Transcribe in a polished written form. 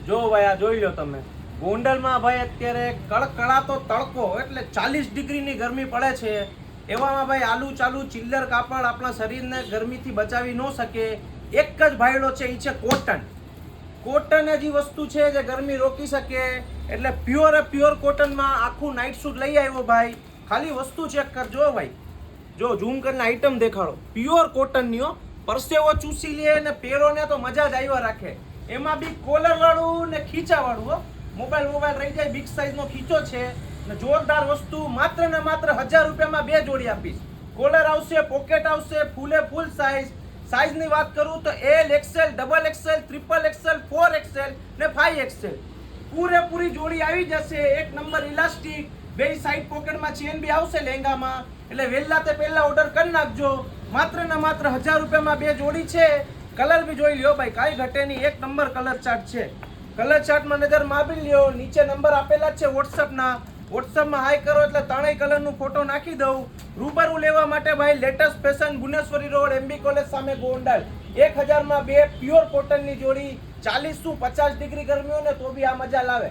જો ભાઈ આ જોઈ લો તમે ગોંડલમાં ભાઈ અત્યારે કડકડાતો તડકો એટલે 40 ડિગ્રીની ગરમી પડે છે. એવામાં ભાઈ આલુ ચાલુ ચિલ્લર કાપડ આપણા શરીરને ગરમીથી બચાવી ન શકે. એક જ ભાઈડો છે, એ છે કોટન. કોટન જ વસ્તુ છે જે ગરમી રોકી શકે. એટલે પ્યોર કોટનમાં આખું નાઇટ સૂટ લઈ આવ્યો ભાઈ. ખાલી વસ્તુ ચેક કરજો ભાઈ, જો ઝૂમ કરીને આઈટમ દેખાડો. પ્યોર કોટનની પરસેવો ચૂસી લે ને પહેરો ને તો મજા જ આવ્યા રાખે. એમાં બી કોલર વાળું ને ખીચા વાળું. મોબાઈલ રહી જાય. બિગ સાઈઝ નો ખીચો છે ને જોરદાર વસ્તુ. માત્ર ને માત્ર 1000 રૂપિયામાં 2 જોડી આપીશ. કોલર આવશે, પોકેટ આવશે, ફૂલ સાઈઝ. સાઈઝ ની વાત કરું તો L, XL, double XL, triple XL, 4XL ને 5XL પૂરેપૂરી જોડી આવી જશે. એક નંબર ઇલાસ્ટિક, બે સાઈડ પોકેટમાં ચેન બી આવશે લહેંગામાં. એટલે વહેલા તે પહેલા ઓર્ડર કરી નાખજો. માત્ર ને માત્ર 1000 રૂપિયામાં 2 જોડી છે. કલર બી જોઈ લ્યો ભાઈ, કાંઈ ઘટે નહીં. એક નંબર કલર ચાર્ટ છે. કલર ચાર્ટમાં નજર મારી લ્યો. નીચે નંબર આપેલા છે વોટ્સઅપના. વોટ્સઅપમાં હાઈ કરો એટલે ત્રણેય કલરનું ફોટો નાખી દઉં. રૂબરૂ લેવા માટે ભાઈ latest fashion, Bhuvaneshwari road, MB college સામે ગોંડલ. 1000માં 2 પ્યોર કોટનની જોડી. 40 થી 50 ડિગ્રી ગરમી હોય ને તો બી આ મજા લાવે.